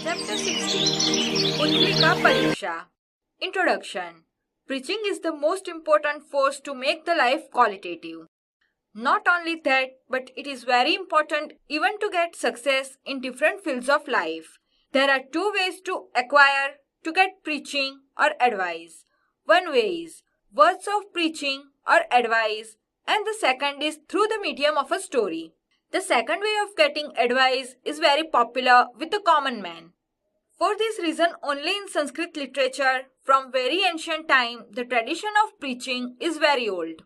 Chapter 16 Putlika Pariksha Introduction Preaching is the most important force to make the life qualitative. Not only that, but it is very important even to get success in different fields of life. There are two ways to acquire, to get preaching or advice. One way is words of preaching or advice, and the second is through the medium of a story. The second way of getting advice is very popular with the common man. For this reason, only in Sanskrit literature, from very ancient time, the tradition of preaching is very old.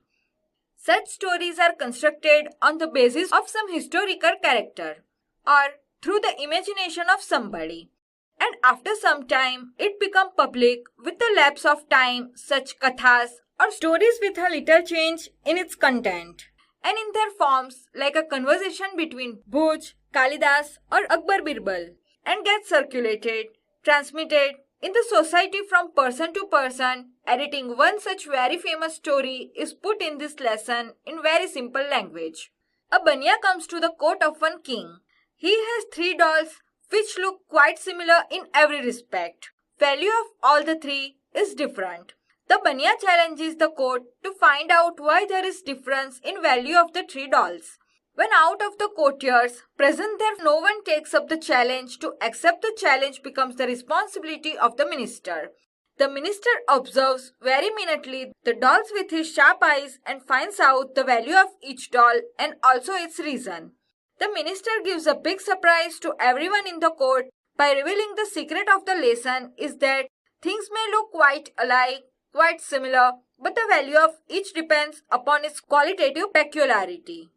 Such stories are constructed on the basis of some historical character or through the imagination of somebody. And after some time, it becomes public with the lapse of time. Such kathas or stories with a little change in its content and in their forms like a conversation between Bhuj, Kalidas or Akbar Birbal and get circulated, transmitted in the society from person to person. Editing one such very famous story is put in this lesson in very simple language. A banya comes to the court of one king. He has 3 dolls which look quite similar in every respect. Value of all the 3 is different. The banya challenges the court to find out why there is difference in value of the 3 dolls. When out of the courtiers present there no one takes up the challenge, to accept the challenge becomes the responsibility of the minister. The minister observes very minutely the dolls with his sharp eyes and finds out the value of each doll and also its reason. The minister gives a big surprise to everyone in the court by revealing the secret of the lesson is that things may look quite alike, quite similar, but the value of each depends upon its qualitative peculiarity.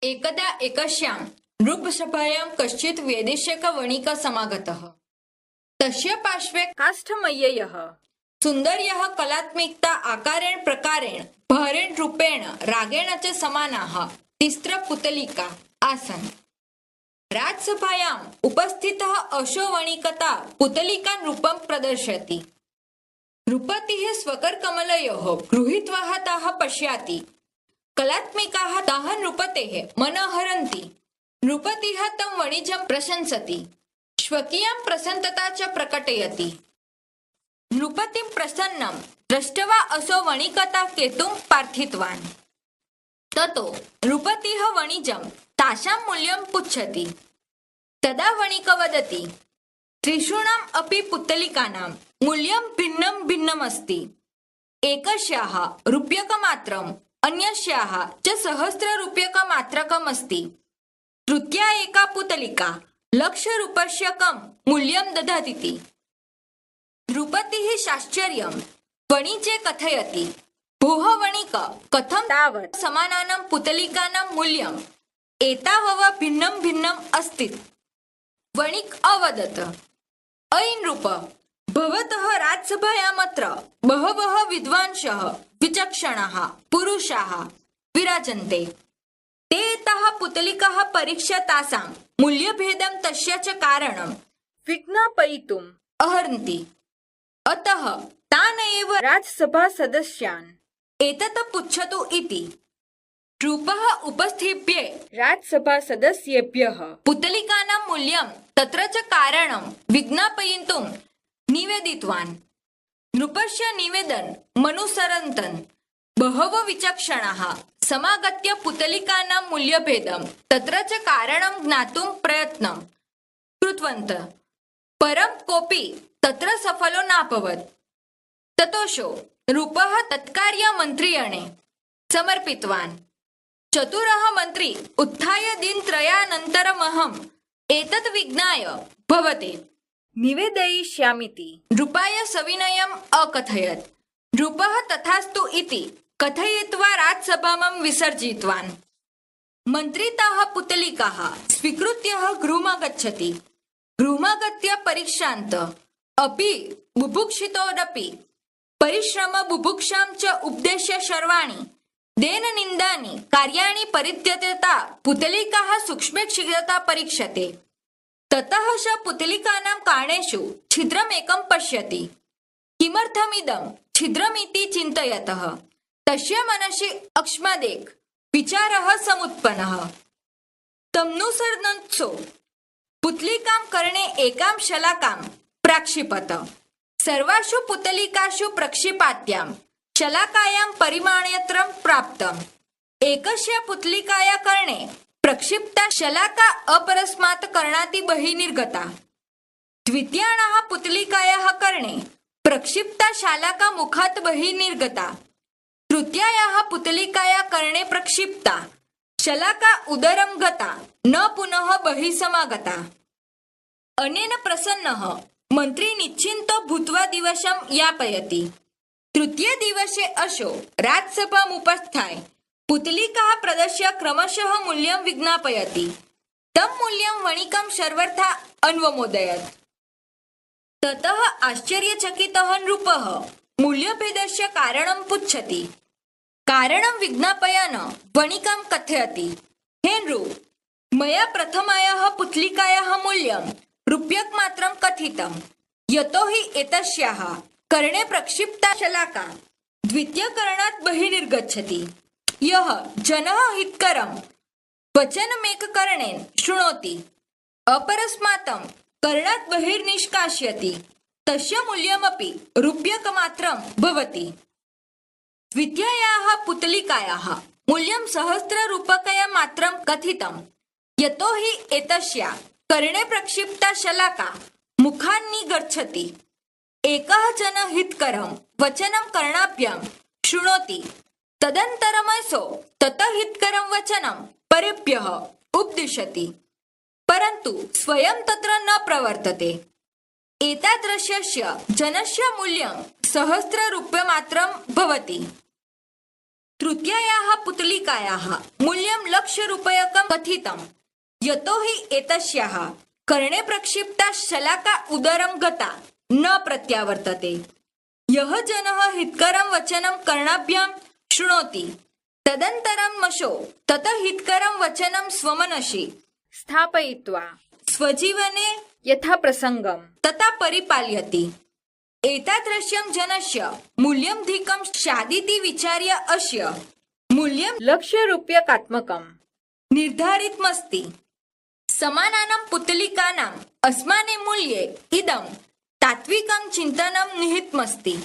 एकदा एकस्यां नृपसभायां कश्चित् वैदेशिकवणिकः समागतः। तस्य पार्श्वे काष्ठमय्ययः सुन्दर्यः कलात्मिकता आकारेण प्रकारेण भारेण रूपेण रागेण च समानाः 3 पुतलिका आसन्। राजसभायाम् उपस्थितः अशो वणिकता पुतलिका रूपं प्रदर्शयति। नृपतिः स्वकरकमलयोः गृहीत्वा ताः पश्यति। कलात्मिकाः ताः नृपतेः मनः हरन्ति। नृपतिः तं वणिजं प्रशंसति। स्वकीयां प्रसन्नता च प्रकटयति। नृपतिं प्रसन्नं दृष्ट्वा असौ वणिकता केतुं प्रार्थितवान्। ततो नृपतिः वणिजं तासां मूल्यं पृच्छति। तदा वणिक वदति, 3 अपि पुत्तलिकानां मूल्यं भिन्नं भिन्नम् अस्ति। एकस्याः रूप्यकमात्रम् अन्यस्याः च सहस्ररूप्यकमात्रकम् अस्ति। तृतीया एका पुतलिका 1,00,000 रूप्यकं मूल्यं ददाति। नृपतिः साश्चर्यं वणिजे कथयति, भोः वणिक, कथं तावत् समानानां पुतलिकानां मूल्यम् एतावत् भिन्नं भिन्नम् अस्ति? वणिक अवदत्, अयि नृप, भवतः राजसभायामत्र बहवः विद्वांसः विचक्षणाः पुरुषाः विराजन्ते। ते एताः पुतलिकाः परीक्ष्य तासां मूल्यभेदं तस्य च कारणं विज्ञापयितुम् अर्हन्ति। अतः तान् एव राजसभा सदस्यान् एतत् पृच्छतु इति नृपः उपस्थेभ्य राजसभा सदस्येभ्यः पुतलिकानां मूल्यं तत्र च कारणं विज्ञापयितुं निवेदितवान्। नृपस्य निवेदनमनुसरन्तन् बहवो विचक्षणाः समागत्य पुतलिकानां मूल्यभेदं तत्र च कारणं ज्ञातुं प्रयत्नं कृतवन्तः। परं कोऽपि तत्र सफलो नाभवत्। ततोऽशो नृपः तत्कार्यं मन्त्रिणे समर्पितवान्। चतुरः मन्त्री उत्थाय दिनत्रयानन्तरमहम् एतत् विज्ञाय भवते निवेदयिष्यामीति नृपाय सविनयम् अकथयत्। नृपः तथास्तु इति कथयित्वा राजसभां विसर्जितवान्। मन्त्री ताः पुतलिकाः स्वीकृत्य गृहमागच्छति। गृहमागत्य परीक्षान्त अपि बुभुक्षितोदपि परिश्रम बुभुक्षां च उपदेश्य सर्वाणि दैननिन्दानि कार्याणि परित्यजता पुतलिकाः सूक्ष्मेक्षिगता परीक्षते। ततः स पुतलिकानां कारणेषु छिद्रमेकं पश्यति। किमर्थमिदं छिद्रमिति चिन्तयतः तस्य मनसि अकस्मादेक विचारः समुत्पन्नः। तमनुसरन्सो पुतलिकां कर्णे एकां शलाकां प्राक्षिपत। सर्वासु पुतलिकासु प्रक्षिपात्यां शलाकायां परिमाणत्रयं प्राप्तम्। एकस्य पुतलिकाया कर्णे प्रक्षिप्ता शलाका अपरस्मात् कर्णाति बहिः निर्गता। द्वितीयायाः पुतलिकायाः कर्णे प्रक्षिप्ता शलाका मुखात् बहिः निर्गता। तृतीयायाः पुतलिकाया कर्णे प्रक्षिप्ता शलाका उदरं गता, न पुनः बहिः समागता। अनेन प्रसन्नः मन्त्री निश्चिन्तो भूत्वा दिवसं यापयति। तृतीय दिवसे अशो राजसभामुपस्थाय पुतलिकाः प्रदर्श्य क्रमशः मूल्यं विज्ञापयति। तं मूल्यं वणिकं सर्वथा अन्वमोदयत्। ततः आश्चर्यचकितः नृपः मूल्यभेदस्य कारणं पृच्छति। कारणं विज्ञापयन् वणिकं कथयति, हे नृप, मया प्रथमायाः पुतलिकायाः मूल्यं रूप्यकमात्रं कथितं, यतोहि एतस्याः कर्णे प्रक्षिप्ता शलाका द्वितीयकर्णात् बहिः निर्गच्छति। यः जनः हितकरं वचनमेककर्णेन शृणोति, अपरस्मात् कर्णात् बहिर्निष्कासयति, तस्य मूल्यमपि रूप्यकमात्रं भवति। द्वितीयायाः पुतलिकायाः मूल्यं सहस्ररूप्यकमात्रं कथितं, यतोहि एतस्या कर्णे प्रक्षिप्ता शलाका मुखान्निगच्छति। एकः जनः हितकरं वचनं कर्णाभ्यां शृणोति, तदनन्तरमसौ ततः हितकरं वचनं परेभ्यः उपदिशति, परन्तु स्वयं तत्र न प्रवर्तते। एतादृशस्य जनस्य मूल्यं सहस्ररूप्यमात्रं भवति। तृतीयायाः पुतलिकायाः मूल्यं लक्षरूप्यकं कथितं, यतोहि एतस्याः कर्णे प्रक्षिप्ता शलाका उदरं गता, न प्रत्यावर्तते। यः जनः हितकरं वचनं कर्णाभ्यां शृणोति, तदनन्तरं मशो ततः हितकरं वचनं स्वमनसि स्थापयित्वा स्वजीवने यथा प्रसंगम तथा परिपालयति। एतादृशं जनस्य मूल्यमधिकं स्यादिति विचार्य अस्य मूल्यं लक्ष्यरूप्यकात्मकम् निर्धारितमस्ति। समानानां पुतलिकानाम् अस्माने मूल्ये इदं तात्विकं चिन्तनं निहितमस्ति।